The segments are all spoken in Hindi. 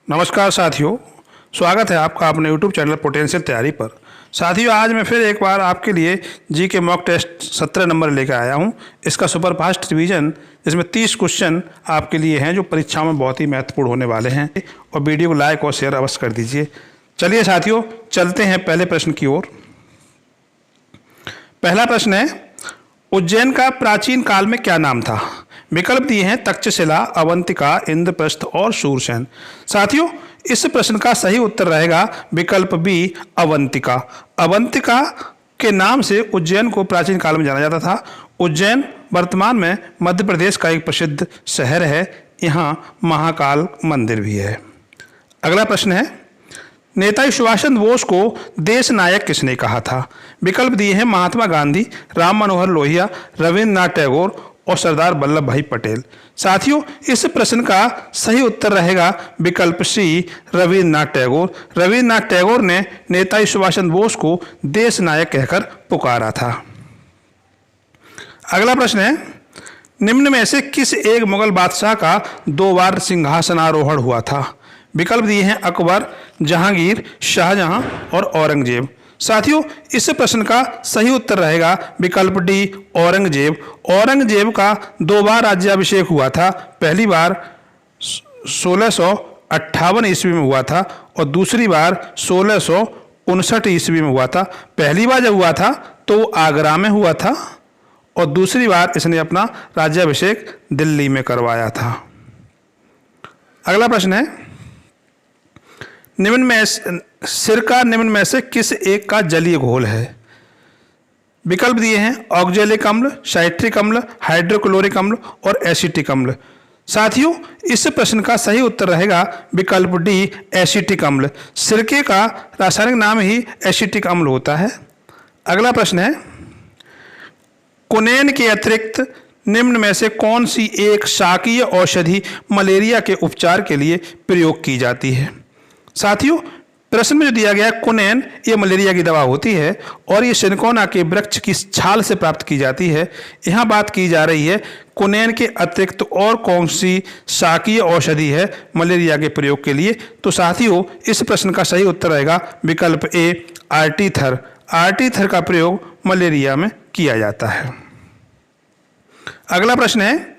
नमस्कार साथियों, स्वागत है आपका अपने YouTube चैनल पोटेंशियल तैयारी पर। साथियों, आज मैं फिर एक बार आपके लिए जी के मॉक टेस्ट 17 नंबर लेकर आया हूं। इसका सुपर फास्ट रिवीजन, जिसमें 30 क्वेश्चन आपके लिए हैं जो परीक्षाओं में बहुत ही महत्वपूर्ण होने वाले हैं। और वीडियो को लाइक और शेयर अवश्य कर दीजिए। चलिए साथियों, चलते हैं पहले प्रश्न की ओर। पहला प्रश्न है, उज्जैन का प्राचीन काल में क्या नाम था? विकल्प दिए हैं तक्षशिला, अवंतिका, इंद्रप्रस्थ और शूरसेन। साथियों, इस प्रश्न का सही उत्तर रहेगा विकल्प बी, अवंतिका। अवंतिका के नाम से उज्जैन को प्राचीन काल में जाना जाता था। उज्जैन वर्तमान में मध्य प्रदेश का एक प्रसिद्ध शहर है। यहाँ महाकाल मंदिर भी है। अगला प्रश्न है, नेताजी सुभाष चंद्र बोस को देश नायक किसने कहा था? विकल्प दिए हैं महात्मा गांधी, राम मनोहर लोहिया, रविन्द्रनाथ टैगोर और सरदार वल्लभ भाई पटेल। साथियों, इस प्रश्न का सही उत्तर रहेगा विकल्प सी, रविन्द्रनाथ टैगोर। रविन्द्रनाथ टैगोर ने नेताजी सुभाष चंद्र बोस को देश नायक कहकर पुकारा था। अगला प्रश्न है, निम्न में से किस एक मुगल बादशाह का 2 बार सिंहासनारोहण हुआ था? विकल्प दिए हैं अकबर, जहांगीर, शाहजहां और औरंगजेब। साथियों, इस प्रश्न का सही उत्तर रहेगा विकल्प डी, औरंगजेब। औरंगजेब का 2 बार राज्याभिषेक हुआ था। पहली बार 1658 ईस्वी में हुआ था और दूसरी बार 1659 ईस्वी में हुआ था। पहली बार जब हुआ था तो आगरा में हुआ था और दूसरी बार इसने अपना राज्याभिषेक दिल्ली में करवाया था। अगला प्रश्न है, सिरका निम्न में से किस एक का जलीय घोल है? विकल्प दिए हैं ऑक्जेलिक अम्ल, साइट्रिक अम्ल, हाइड्रोक्लोरिक अम्ल और एसिटिक अम्ल। साथियों, इस प्रश्न का सही उत्तर रहेगा विकल्प डी, एसिटिक अम्ल। सिरके का रासायनिक नाम ही एसिटिक अम्ल होता है। अगला प्रश्न है, कुनैन के अतिरिक्त निम्न में से कौन सी एक शाकीय औषधि मलेरिया के उपचार के लिए प्रयोग की जाती है? साथियों, प्रश्न में जो दिया गया है कुनैन, ये मलेरिया की दवा होती है और ये सिनकोना के वृक्ष की छाल से प्राप्त की जाती है। यहाँ बात की जा रही है कुनैन के अतिरिक्त और कौन सी शाकीय औषधि है मलेरिया के प्रयोग के लिए। तो साथियों, इस प्रश्न का सही उत्तर रहेगा विकल्प ए, आर्टीथर। आर्टीथर का प्रयोग मलेरिया में किया जाता है। अगला प्रश्न है,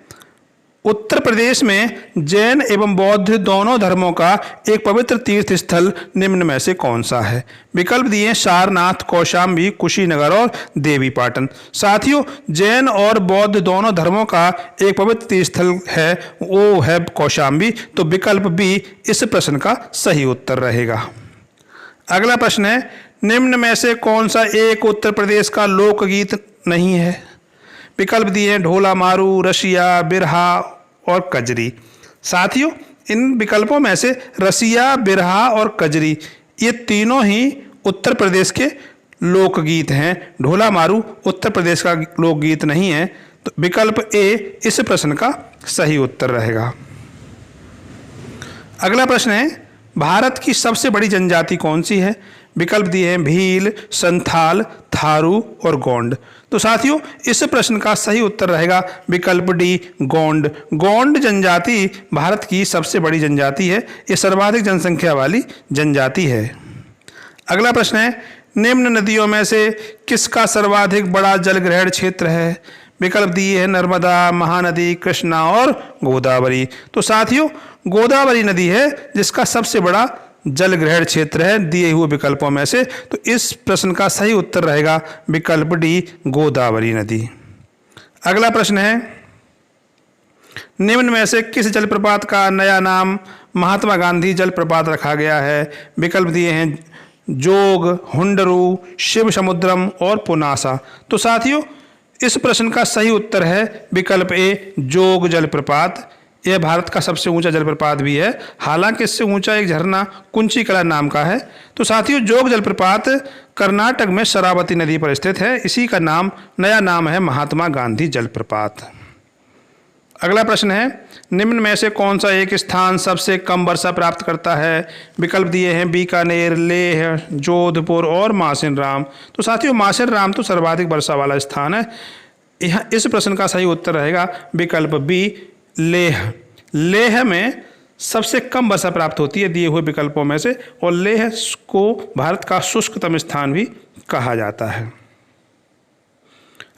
उत्तर प्रदेश में जैन एवं बौद्ध दोनों धर्मों का एक पवित्र तीर्थ स्थल निम्न में से कौन सा है? विकल्प दिए सारनाथ, कौशाम्बी, कुशीनगर और देवीपाटन। साथियों, जैन और बौद्ध दोनों धर्मों का एक पवित्र तीर्थ स्थल है, वो है कौशाम्बी। तो विकल्प बी इस प्रश्न का सही उत्तर रहेगा। अगला प्रश्न है, निम्न में से कौन सा एक उत्तर प्रदेश का लोकगीत नहीं है? विकल्प दिए हैं ढोला मारू, रसिया, बिरहा और कजरी। साथियों, इन विकल्पों में से रसिया, बिरहा और कजरी ये तीनों ही उत्तर प्रदेश के लोकगीत हैं। ढोला मारू उत्तर प्रदेश का लोकगीत नहीं है। तो विकल्प ए इस प्रश्न का सही उत्तर रहेगा। अगला प्रश्न है, भारत की सबसे बड़ी जनजाति कौन सी है? विकल्प दिए हैं भील, संथाल, थारू और गोंड। तो साथियों, इस प्रश्न का सही उत्तर रहेगा विकल्प डी, गोंड। गोंड जनजाति भारत की सबसे बड़ी जनजाति है। ये सर्वाधिक जनसंख्या वाली जनजाति है। अगला प्रश्न है, निम्न नदियों में से किसका सर्वाधिक बड़ा जलग्रहण क्षेत्र है? विकल्प दिए हैं नर्मदा, महानदी, कृष्णा और गोदावरी। तो साथियों, गोदावरी नदी है जिसका सबसे बड़ा जल ग्रहण क्षेत्र है दिए हुए विकल्पों में से। तो इस प्रश्न का सही उत्तर रहेगा विकल्प डी, गोदावरी नदी। अगला प्रश्न है, निम्न में से किस जलप्रपात का नया नाम महात्मा गांधी जलप्रपात रखा गया है? विकल्प दिए हैं जोग, हुंडरू, शिव समुद्रम और पुनासा। तो साथियों, इस प्रश्न का सही उत्तर है विकल्प ए, जोग जलप्रपात। यह भारत का सबसे ऊंचा जलप्रपात भी है। हालांकि इससे ऊंचा एक झरना कुंचिकला नाम का है। तो साथियों, जोग जलप्रपात कर्नाटक में शरावती नदी पर स्थित है। इसी का नया नाम है महात्मा गांधी जलप्रपात। अगला प्रश्न है, निम्न में से कौन सा एक स्थान सबसे कम वर्षा प्राप्त करता है? विकल्प दिए हैं बीकानेर, लेह, जोधपुर और मासिन राम। तो साथियों, मासिन राम तो सर्वाधिक वर्षा वाला स्थान है। इस प्रश्न का सही उत्तर रहेगा विकल्प बी, लेह। लेह में सबसे कम वर्षा प्राप्त होती है दिए हुए विकल्पों में से, और लेह को भारत का शुष्कतम स्थान भी कहा जाता है।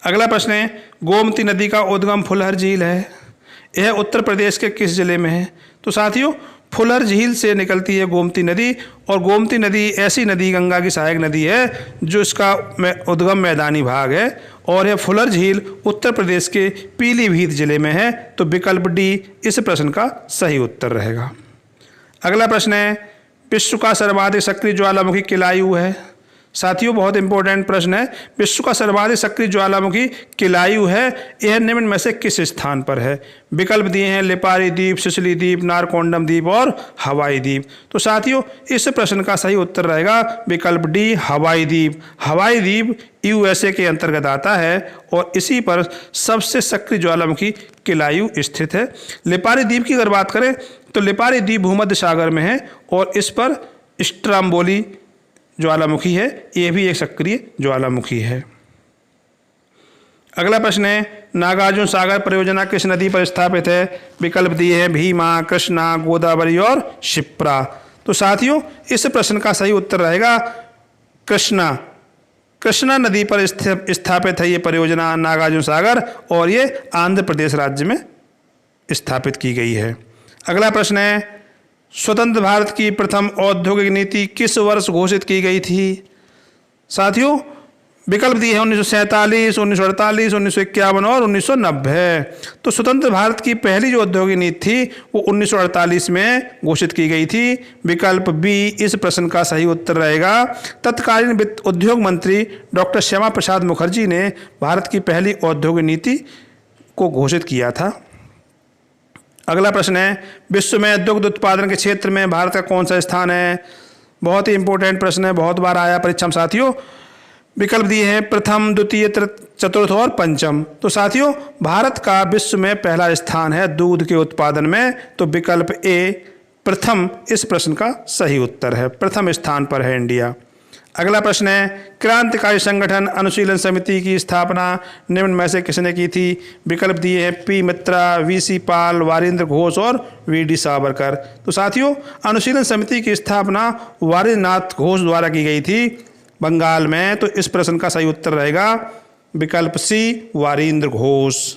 अगला प्रश्न है, गोमती नदी का उद्गम फुलहर झील है, यह उत्तर प्रदेश के किस जिले में है? तो साथियों, फुलहर झील से निकलती है गोमती नदी, और गोमती नदी ऐसी नदी गंगा की सहायक नदी है जो इसका उद्गम मैदानी भाग है, और यह फुलहर झील उत्तर प्रदेश के पीलीभीत जिले में है। तो विकल्प डी इस प्रश्न का सही उत्तर रहेगा। अगला प्रश्न है, विश्व का सर्वाधिक सक्रिय ज्वालामुखी किलायु है। साथियों, बहुत इंपॉर्टेंट प्रश्न है, विश्व का सर्वाधिक सक्रिय ज्वालामुखी किलायु है, यह निम्न में से किस स्थान पर है? विकल्प दिए हैं लिपारी द्वीप, सिसिली द्वीप, नारकोंडम द्वीप और हवाई द्वीप। तो साथियों, इस प्रश्न का सही उत्तर रहेगा विकल्प डी हवाई द्वीप। हवाई द्वीप यूएसए के अंतर्गत आता है और इसी पर सबसे सक्रिय ज्वालामुखी किलायु स्थित है। लिपारी द्वीप की अगर बात करें तो लिपारी द्वीप भूमध्य सागर में है और इस पर स्ट्राम्बोली ज्वालामुखी है, यह भी एक सक्रिय ज्वालामुखी है। अगला प्रश्न है, नागार्जुन सागर परियोजना किस नदी पर स्थापित है? विकल्प दिए हैं भीमा, कृष्णा, गोदावरी और क्षिप्रा। तो साथियों, इस प्रश्न का सही उत्तर रहेगा कृष्णा। कृष्णा नदी पर स्थापित है ये परियोजना नागार्जुन सागर, और ये आंध्र प्रदेश राज्य में स्थापित की गई है। अगला प्रश्न है, स्वतंत्र भारत की प्रथम औद्योगिक नीति किस वर्ष घोषित की गई थी? साथियों, विकल्प दिए हैं 1947, 1948, 1951 और 1990। तो स्वतंत्र भारत की पहली जो औद्योगिक नीति थी वो 1948 में घोषित की गई थी। विकल्प बी इस प्रश्न का सही उत्तर रहेगा। तत्कालीन वित्त उद्योग मंत्री डॉक्टर श्यामा प्रसाद मुखर्जी ने भारत की पहली औद्योगिक नीति को घोषित किया था। अगला प्रश्न है, विश्व में दुग्ध उत्पादन के क्षेत्र में भारत का कौन सा स्थान है? बहुत ही इंपॉर्टेंट प्रश्न है, बहुत बार आया परीक्षा में साथियों। विकल्प दिए हैं प्रथम, द्वितीय, चतुर्थ और पंचम। तो साथियों, भारत का विश्व में पहला स्थान है दूध के उत्पादन में, तो विकल्प ए प्रथम इस प्रश्न का सही उत्तर है, प्रथम स्थान पर है इंडिया। अगला प्रश्न है, क्रांतिकारी संगठन अनुशीलन समिति की स्थापना निम्न में से किसने की थी? विकल्प दिए हैं पी मित्रा, वीसी पाल, वारिंद्र घोष और वीडी सावरकर। तो साथियों, अनुशीलन समिति की स्थापना वारिंद्रनाथ घोष द्वारा की गई थी बंगाल में, तो इस प्रश्न का सही उत्तर रहेगा विकल्प सी वारिंद्र घोष।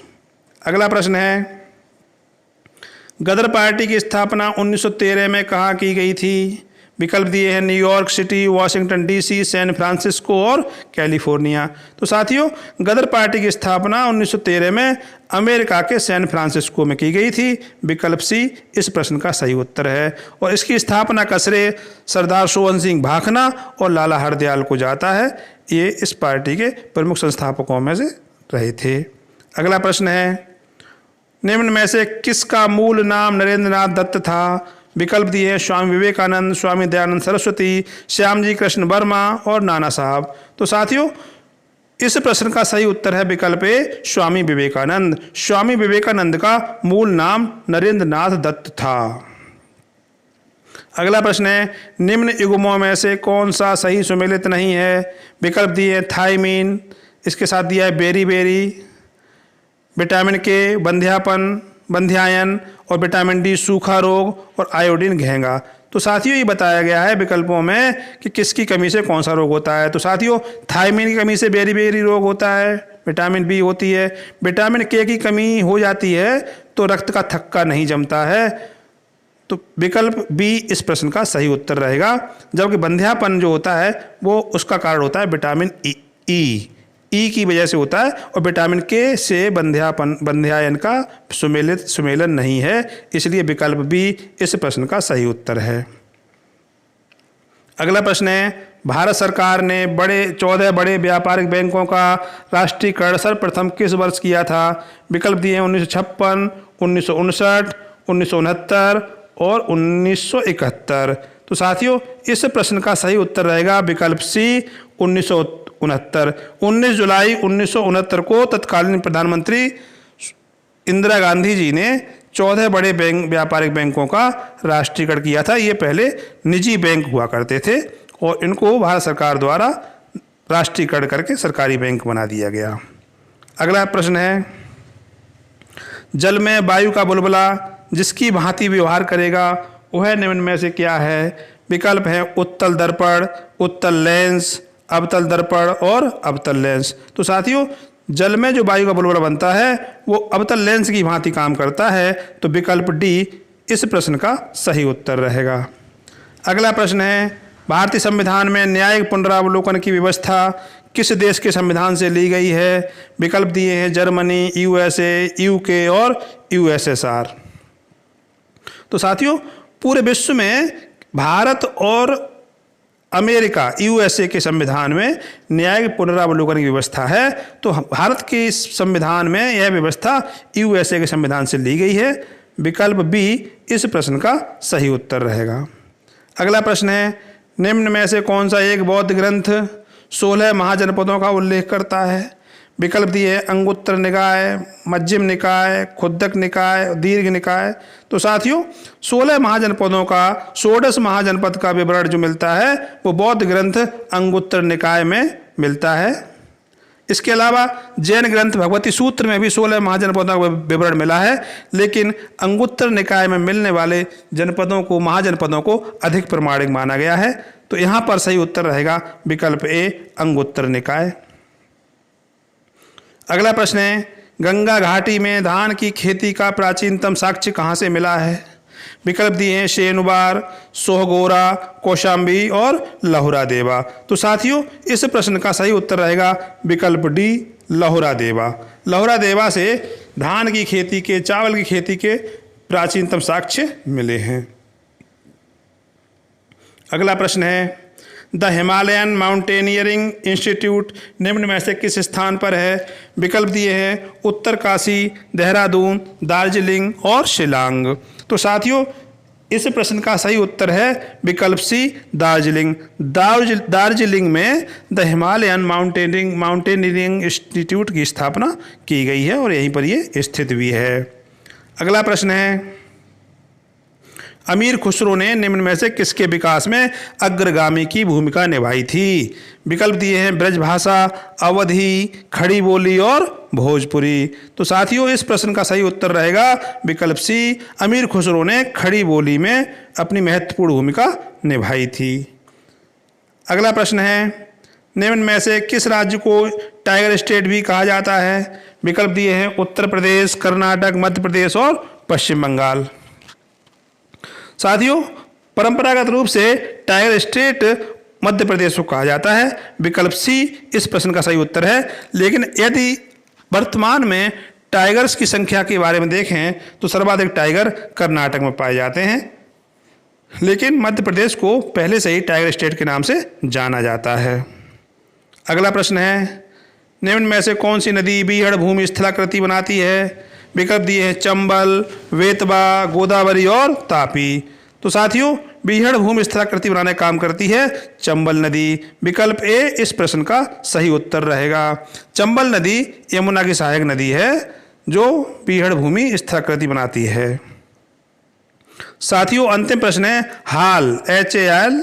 अगला प्रश्न है, गदर पार्टी की स्थापना 1913 में कहाँ की गई थी? विकल्प दिए हैं New York city, Washington DC, San Francisco और कैलिफोर्निया। तो साथियों, गदर पार्टी की स्थापना 1913 में अमेरिका के सैन फ्रांसिस्को में की गई थी। विकल्प सी इस प्रश्न का सही उत्तर है, और इसकी स्थापना का श्रेय सरदार सोवन सिंह भाखना और लाला हरदयाल को जाता है। ये इस पार्टी के प्रमुख संस्थापकों में से रहे थे। अगला प्रश्न है, निम्न में से किसका मूल नाम नरेंद्र नाथ दत्त था? विकल्प दिए हैं स्वामी विवेकानंद, स्वामी दयानंद सरस्वती, श्यामजी कृष्ण वर्मा और नाना साहब। तो साथियों, इस प्रश्न का सही उत्तर है विकल्प ए स्वामी विवेकानंद। स्वामी विवेकानंद का मूल नाम नरेंद्र नाथ दत्त था। अगला प्रश्न है, निम्न युग्मों में से कौन सा सही सुमेलित नहीं है? विकल्प दिए हैं थायमीन, इसके साथ दिया है बेरी बेरी, विटामिन के बंध्यापन, बंध्यायन और विटामिन डी सूखा रोग और आयोडीन घेंगा। तो साथियों, ये बताया गया है विकल्पों में कि किसकी कमी से कौन सा रोग होता है। तो साथियों, थायमीन की कमी से बेरी बेरी रोग होता है, विटामिन बी होती है, विटामिन के की कमी हो जाती है तो रक्त का थक्का नहीं जमता है। तो विकल्प बी इस प्रश्न का सही उत्तर रहेगा, जबकि बंध्यापन जो होता है वो उसका कारण होता है विटामिन ई की वजह से होता है, और विटामिन के से बंध्यायन का सुमेलन नहीं है, इसलिए विकल्प बी इस प्रश्न का सही उत्तर है। अगला प्रश्न है, भारत सरकार ने 14 बड़े व्यापारिक बैंकों का राष्ट्रीयकरण सर्वप्रथम किस वर्ष किया था? विकल्प दिए हैं 1956, 1959, 1969 और 1971। तो साथियों, इस प्रश्न का सही उत्तर रहेगा विकल्प सी 1969। 19 जुलाई 1969 को तत्कालीन प्रधानमंत्री इंदिरा गांधी जी ने 14 बड़े व्यापारिक बैंकों का राष्ट्रीयकरण किया था। ये पहले निजी बैंक हुआ करते थे और इनको भारत सरकार द्वारा राष्ट्रीयकरण करके सरकारी बैंक बना दिया गया। अगला प्रश्न है, जल में वायु का बुलबुला जिसकी भांति व्यवहार करेगा वह निम्न में से क्या है? विकल्प है उत्तल दर्पण, उत्तल लेंस, अवतल दर्पण और अवतल लेंस। तो साथियों, जल में जो वायु का बुलबुला बनता है वो अवतल लेंस की भांति काम करता है। तो विकल्प डी इस प्रश्न का सही उत्तर रहेगा। अगला प्रश्न है, भारतीय संविधान में न्यायिक पुनरावलोकन की व्यवस्था किस देश के संविधान से ली गई है? विकल्प दिए हैं जर्मनी, यूएसए, यूके और यूएसएसआर। तो साथियों, पूरे विश्व में भारत और अमेरिका यूएसए के संविधान में न्यायिक पुनरावलोकन की व्यवस्था है। तो भारत के इस संविधान में यह व्यवस्था यूएसए के संविधान से ली गई है। विकल्प बी इस प्रश्न का सही उत्तर रहेगा। अगला प्रश्न है, निम्न में से कौन सा एक बौद्ध ग्रंथ 16 महाजनपदों का उल्लेख करता है? विकल्प दिए अंगुत्तर निकाय, मध्यम निकाय, खुद्दक निकाय, दीर्घ निकाय। तो साथियों, 16 महाजनपदों का षोडश महाजनपद का विवरण जो मिलता है वो बौद्ध ग्रंथ अंगुत्तर निकाय में मिलता है। इसके अलावा जैन ग्रंथ भगवती सूत्र में भी 16 महाजनपदों का विवरण मिला है, लेकिन अंगुत्तर निकाय में मिलने वाले जनपदों को, महाजनपदों को अधिक प्रमाणिक माना गया है। तो यहाँ पर सही उत्तर रहेगा विकल्प ए अंगुत्तर निकाय। अगला प्रश्न है, गंगा घाटी में धान की खेती का प्राचीनतम साक्ष्य कहाँ से मिला है? विकल्प दिए हैं शेनुबार, सोहगोरा, कौशाम्बी और लहुरा देवा। तो साथियों, इस प्रश्न का सही उत्तर रहेगा विकल्प डी लहुरा देवा। लहुरा देवा से धान की खेती के, चावल की खेती के प्राचीनतम साक्ष्य मिले हैं। अगला प्रश्न है, द हिमालयन माउंटेनियरिंग इंस्टीट्यूट निम्न में से किस स्थान पर है? विकल्प दिए हैं उत्तरकाशी, देहरादून, दार्जिलिंग और शिलांग। तो साथियों, इस प्रश्न का सही उत्तर है विकल्प सी दार्जिलिंग। दार्जिलिंग में द हिमालयन माउंटेनियरिंग इंस्टीट्यूट की स्थापना की गई है और यहीं पर ये स्थित भी है। अगला प्रश्न है, अमीर खुसरो ने निम्न में से किसके विकास में अग्रगामी की भूमिका निभाई थी? विकल्प दिए हैं ब्रजभाषा, अवधी, खड़ी बोली और भोजपुरी। तो साथियों, इस प्रश्न का सही उत्तर रहेगा विकल्प सी अमीर खुसरो ने खड़ी बोली में अपनी महत्वपूर्ण भूमिका निभाई थी। अगला प्रश्न है, निम्न में से किस राज्य को टाइगर स्टेट भी कहा जाता है? विकल्प दिए हैं उत्तर प्रदेश, कर्नाटक, मध्य प्रदेश और पश्चिम बंगाल। साथियों, परंपरागत रूप से टाइगर स्टेट मध्य प्रदेश को कहा जाता है। विकल्प सी इस प्रश्न का सही उत्तर है। लेकिन यदि वर्तमान में टाइगर्स की संख्या के बारे में देखें तो सर्वाधिक टाइगर कर्नाटक में पाए जाते हैं, लेकिन मध्य प्रदेश को पहले से ही टाइगर स्टेट के नाम से जाना जाता है। अगला प्रश्न है, निम्न में से कौन सी नदी बीहड़ भूमि स्थलाकृति बनाती है? विकल्प दिए हैं चंबल, वेतवा, गोदावरी और तापी। तो साथियों, बीहड़ भूमि स्थलाकृति बनाने का काम करती है चंबल नदी। विकल्प ए इस प्रश्न का सही उत्तर रहेगा। चंबल नदी यमुना की सहायक नदी है जो बीहड़ भूमि स्थलाकृति बनाती है। साथियों, अंतिम प्रश्न है, हाल HAL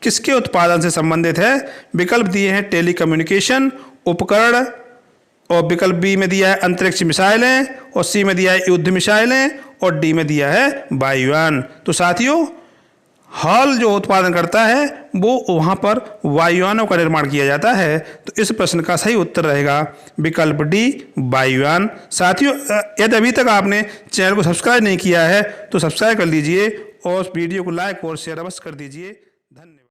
किसके उत्पादन से संबंधित है? विकल्प दिए हैं टेलीकम्युनिकेशन उपकरण, और विकल्प बी में दिया है अंतरिक्ष मिसाइलें, और सी में दिया है युद्ध मिसाइलें, और डी में दिया है वायुयान। तो साथियों, हॉल जो उत्पादन करता है वो वहाँ पर वायुयानों का निर्माण किया जाता है। तो इस प्रश्न का सही उत्तर रहेगा विकल्प डी वायुयान। साथियों, यदि अभी तक आपने चैनल को सब्सक्राइब नहीं किया है तो सब्सक्राइब कर लीजिए और वीडियो को लाइक और शेयर अवश्य कर दीजिए। धन्यवाद।